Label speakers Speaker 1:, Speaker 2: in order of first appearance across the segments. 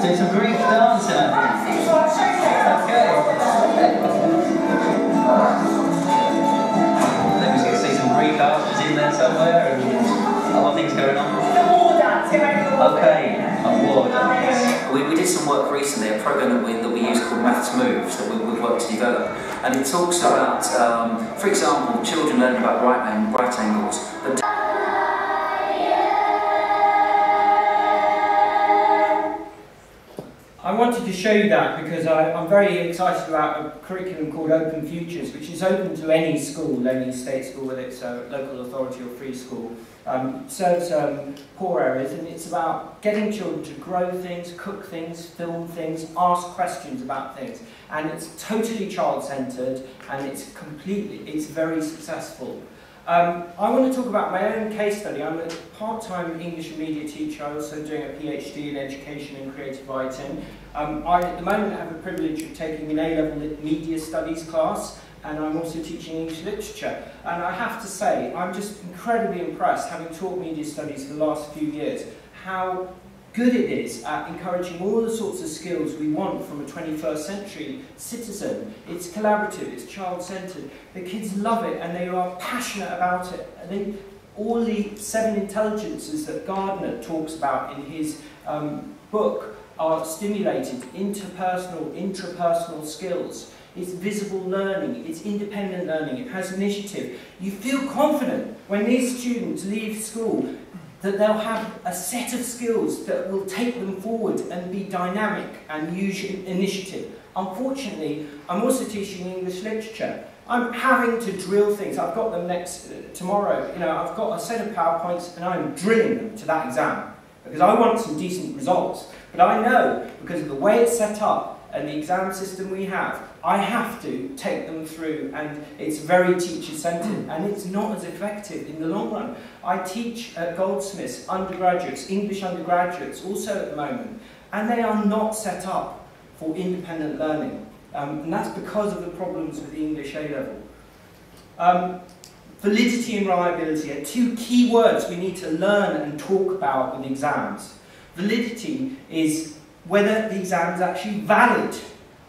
Speaker 1: Do some Greek dancing, I think. Okay. Let me see some Greek archers in there somewhere, and a lot of things going on. Okay, a war dance.
Speaker 2: We did some work recently, a program that we use called Maths Moves, that we've worked to develop, and it talks about, for example, children learning about right angles.
Speaker 3: I wanted to show you that because I'm very excited about a curriculum called Open Futures, which is open to any school, any state school, whether it's a local authority or free school. Serves poor areas, and it's about getting children to grow things, cook things, film things, ask questions about things. And it's totally child-centred, and it's very successful. I want to talk about my own case study. I'm a part-time English and media teacher. I'm also doing a PhD in education and creative writing. I, at the moment, have the privilege of taking an A-level media studies class, and I'm also teaching English literature. And I have to say, I'm just incredibly impressed, having taught media studies for the last few years, how good it is at encouraging all the sorts of skills we want from a 21st century citizen. It's collaborative, it's child-centred. The kids love it and they are passionate about it. And all the 7 intelligences that Gardner talks about in his book are stimulated: interpersonal, intrapersonal skills. It's visible learning, it's independent learning, it has initiative. You feel confident when these students leave school that they'll have a set of skills that will take them forward and be dynamic and use initiative. Unfortunately, I'm also teaching English literature. I'm having to drill things. I've got them tomorrow. You know, I've got a set of PowerPoints and I'm drilling them to that exam because I want some decent results. But I know, because of the way it's set up and the exam system we have, I have to take them through, and it's very teacher-centred, and it's not as effective in the long run. I teach at Goldsmiths undergraduates, English undergraduates also at the moment, and they are not set up for independent learning, and that's because of the problems with the English A-level. Validity and reliability are 2 key words we need to learn and talk about with exams. Validity is whether the exam is actually valid.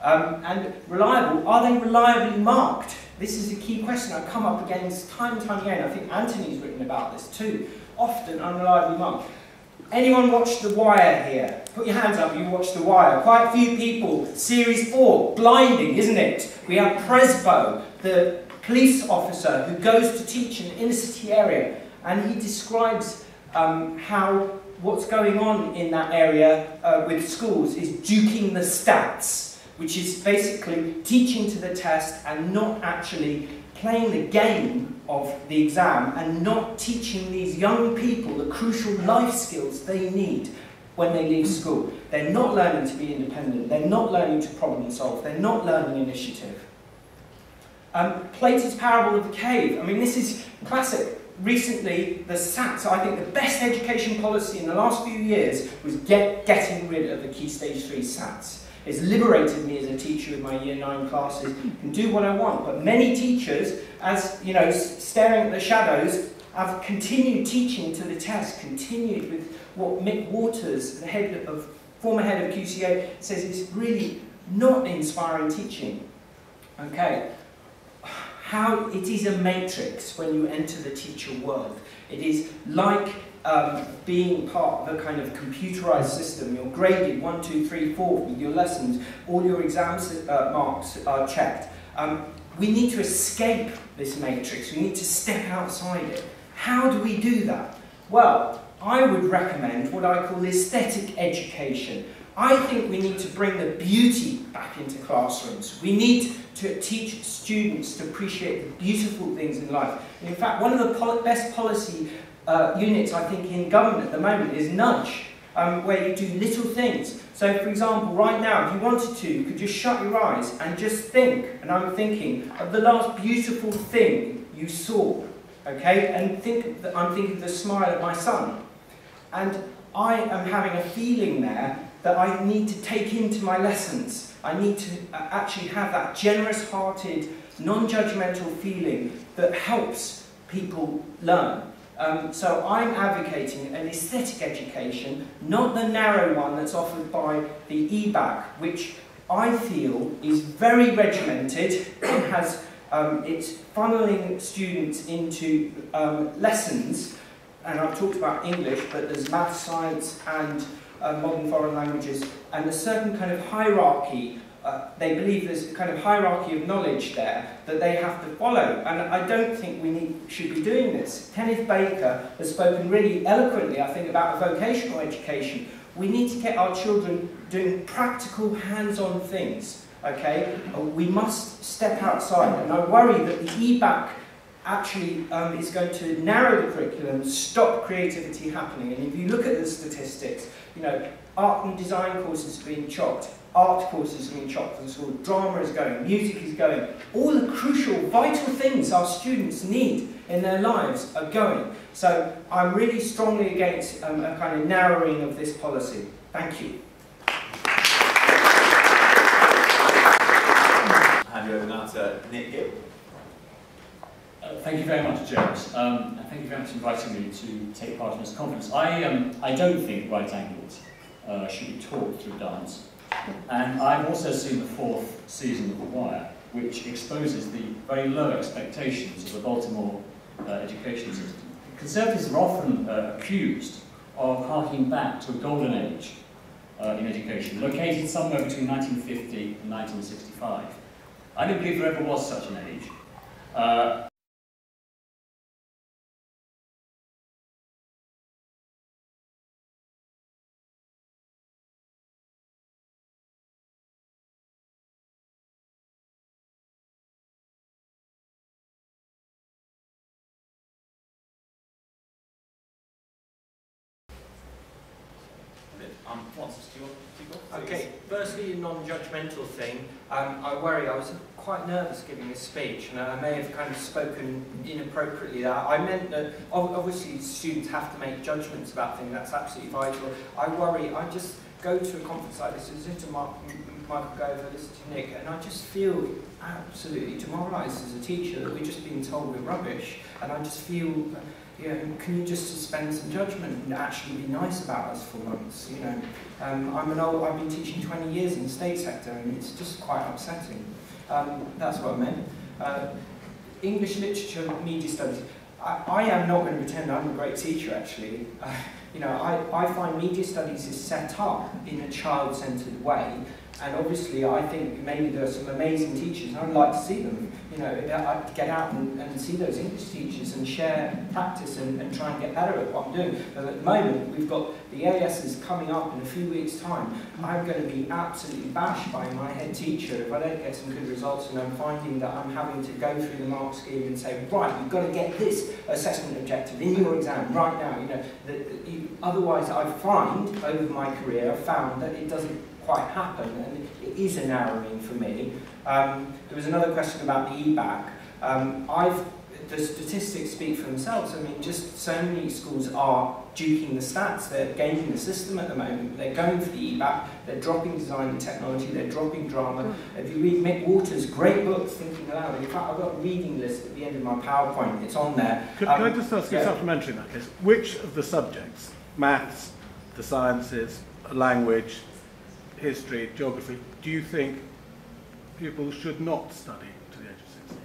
Speaker 3: And reliable, are they reliably marked? This is a key question I've come up against time and time again. I think Anthony's written about this too. Often unreliably marked. Anyone watch The Wire here? Put your hands up if you watched The Wire. Quite a few people. Series 4, blinding, isn't it? We have Presbo, the police officer who goes to teach in an inner city area, and he describes how what's going on in that area with schools is duking the stats, which is basically teaching to the test and not actually playing the game of the exam and not teaching these young people the crucial life skills they need when they leave school. They're not learning to be independent, they're not learning to problem solve, they're not learning initiative. Plato's parable of the cave. I mean, this is classic. Recently, the SATs, I think the best education policy in the last few years was getting rid of the Key Stage 3 SATs. It's liberated me as a teacher with my Year 9 classes, can do what I want. But many teachers, as you know, staring at the shadows, have continued teaching to the test, continued with what Mick Waters, the former head of QCA, says is really not inspiring teaching. Okay. How it is a matrix when you enter the teacher world. It is like being part of a kind of computerized system. You're graded 1, 2, 3, 4 with your lessons. All your exam marks are checked. We need to escape this matrix. We need to step outside it. How do we do that? Well, I would recommend what I call aesthetic education. I think we need to bring the beauty back into classrooms. We need to teach students to appreciate the beautiful things in life. And in fact, one of the best policy units, I think, in government at the moment is nudge, where you do little things. So, for example, right now, if you wanted to, you could just shut your eyes and just think, and I'm thinking, of the last beautiful thing you saw, okay? And I'm thinking of the smile of my son. And I am having a feeling there that I need to take into my lessons. I need to actually have that generous-hearted, non-judgmental feeling that helps people learn. So I'm advocating an aesthetic education, not the narrow one that's offered by the EBacc, which I feel is very regimented and has it's funneling students into lessons, and I've talked about English, but there's math, science and modern foreign languages, and a certain kind of hierarchy. They believe there's a kind of hierarchy of knowledge there that they have to follow, and I don't think we should be doing this. Kenneth Baker has spoken really eloquently, I think, about vocational education. We need to get our children doing practical, hands-on things, okay? We must step outside, and I worry that the EBacc actually is going to narrow the curriculum, stop creativity happening. And if you look at the statistics, you know, art and design courses are being chopped, art courses are being chopped from school, drama is going, music is going. All the crucial, vital things our students need in their lives are going. So I'm really strongly against a kind of narrowing of this policy. Thank you.
Speaker 4: Hand you over now to Nick Gibb.
Speaker 5: Thank you very much, James, and thank you very much for inviting me to take part in this conference. I don't think right angles should be taught through dance, and I've also seen the 4th season of The Wire, which exposes the very low expectations of the Baltimore education system. Conservatives are often accused of harking back to a golden age in education, located somewhere between 1950 and 1965. I don't believe there ever was such an age.
Speaker 4: Francis, do you want to go?
Speaker 3: Okay, firstly, a non-judgmental thing. I worry, I was quite nervous giving this speech, and I may have kind of spoken inappropriately there. I meant that obviously students have to make judgments about things, that's absolutely vital. I worry, I just go to a conference like this, listen to Michael Gover, listen to Nick, and I just feel absolutely demoralised as a teacher that we're just being told we're rubbish, and I just feel, you know, can you just suspend some judgment and actually be nice about us for once, you know? I've been teaching 20 years in the state sector, and it's just quite upsetting. That's what I meant. English literature, media studies. I am not going to pretend I'm a great teacher, actually. You know, I find media studies is set up in a child-centred way, and obviously I think maybe there are some amazing teachers, and I'd like to see them. You know, I'd get out and see those English teachers and share practice and try and get better at what I'm doing. But at the moment, we've got the ASs coming up in a few weeks' time. I'm going to be absolutely bashed by my head teacher if I don't get some good results, and I'm finding that I'm having to go through the mark scheme and say, right, you've got to get this assessment objective in your exam right now. You know, otherwise I find, over my career, I've found that it doesn't quite happen, and it is a narrowing for me. There was another question about the EBacc. The statistics speak for themselves. I mean, just so many schools are duking the stats. They're gaming the system at the moment. They're going for the EBacc. They're dropping design and technology. They're dropping drama. If you read Mick Waters' great book, Thinking Aloud, in fact, I've got a reading list at the end of my PowerPoint. It's on there.
Speaker 6: Can I just ask you supplementary in that case? Which of the subjects, maths, the sciences, language, history, geography, do you think pupils should not study to the age of 16?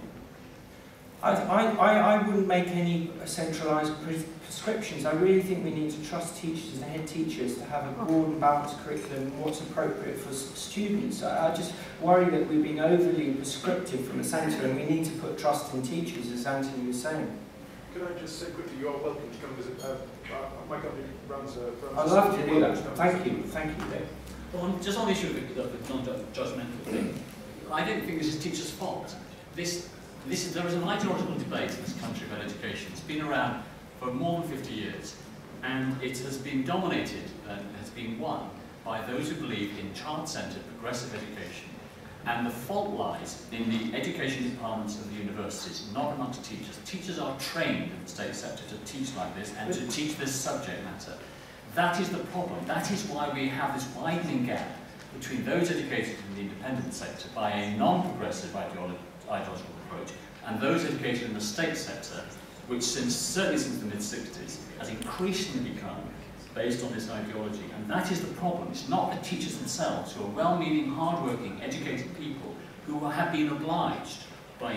Speaker 3: I wouldn't make any centralised prescriptions. I really think we need to trust teachers and head teachers to have a broad and balanced curriculum and what's appropriate for students. I just worry that we're being overly prescriptive from the centre, and we need to put trust in teachers, as Anthony was saying.
Speaker 7: Can I just say quickly, you're welcome to come visit. My company runs a...
Speaker 3: I'd love to do that. Thank you, Dave.
Speaker 5: Well, just on the issue of the non-judgmental thing, I don't think this is teachers' fault. There is an ideological debate in this country about education. It's been around for more than 50 years, and it has been dominated and has been won by those who believe in child-centred, progressive education. And the fault lies in the education departments of the universities, not amongst teachers. Teachers are trained in the state sector to teach like this and to teach this subject matter. That is the problem. That is why we have this widening gap between those educated in the independent sector by a non-progressive ideological approach and those educated in the state sector which certainly since the mid-60s, has increasingly become based on this ideology. And that is the problem. It's not the teachers themselves, who are well-meaning, hard-working, educated people who have been obliged by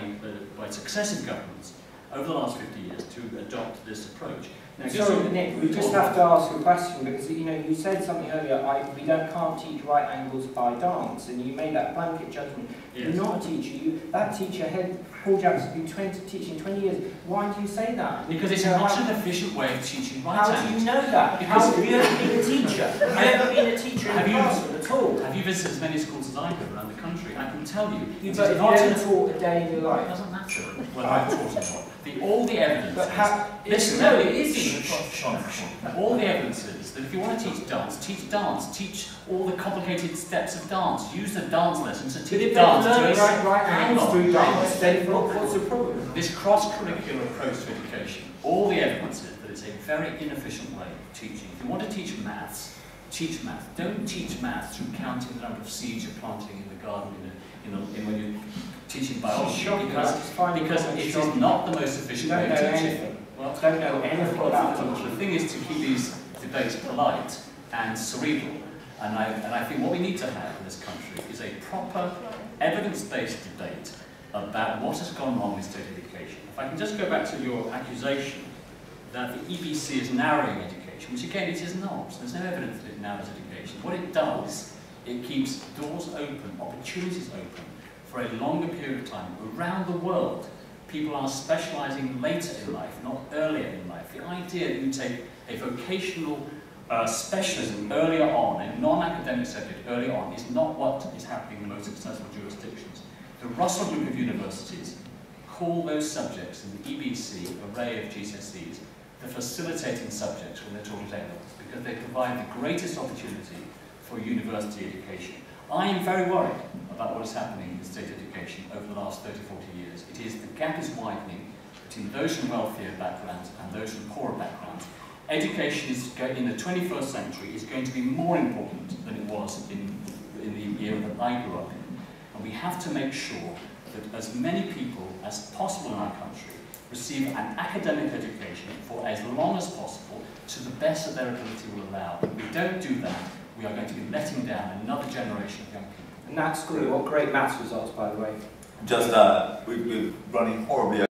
Speaker 5: successive governments over the last 50 years to adopt this approach. Now,
Speaker 3: sorry, Nick, we just have to ask a question because you said something earlier. We can't teach right angles by dance, and you made that blanket judgment. Yes. You're not a teacher. That teacher, Paul Jackson's been teaching 20 years. Why do you say that?
Speaker 5: Because it's not an efficient way of teaching right angles.
Speaker 3: How do you know that? Because have you ever been a teacher? Have you ever been a teacher in a classroom at all?
Speaker 5: Have you visited as many schools as I have around the country? I can tell you.
Speaker 3: But if you never taught a day in your life.
Speaker 5: It doesn't matter whether I've taught or not. All the evidence.
Speaker 3: But
Speaker 5: listen,
Speaker 3: no, it isn't.
Speaker 5: All the evidence is that if you want to teach dance, teach all the complicated steps of dance. Use the dance lessons to teach dance.
Speaker 3: Right angles through dance. Then what's the problem?
Speaker 5: This cross-curricular approach to education. All the evidence is that it's a very inefficient way of teaching. If you want to teach maths, teach maths. Don't teach maths through counting the number of seeds you're planting in the garden when you're teaching biology, because it is not the most efficient way of teaching.
Speaker 3: Well, don't know anything about
Speaker 5: it. The thing is to keep these debates polite and cerebral, and I think what we need to have in this country is a proper, evidence-based debate about what has gone wrong with state education. If I can just go back to your accusation that the EBC is narrowing education, which again it is not. There's no evidence that it narrows education. What it does, it keeps doors open, opportunities open, for a longer period of time. Around the world, people are specialising later in life, not earlier in life. The idea that you take a vocational specialism earlier on, a non-academic subject earlier on, is not what is happening in most successful jurisdictions. The Russell Group of universities call those subjects in the EBC, array of GCSEs, the facilitating subjects when they're taught at A-levels, because they provide the greatest opportunity for university education. I am very worried about what is happening in state education over the last 30, 40 years. The gap is widening between those from wealthier backgrounds and those from poorer backgrounds. Education in the 21st century is going to be more important than it was in the era that I grew up in. And we have to make sure that as many people as possible in our country receive an academic education for as long as possible to the best that their ability will allow. If we don't do that, we are going to be letting down another generation of young people.
Speaker 3: And that school, what great maths results, by the way.
Speaker 8: Just, we're running horribly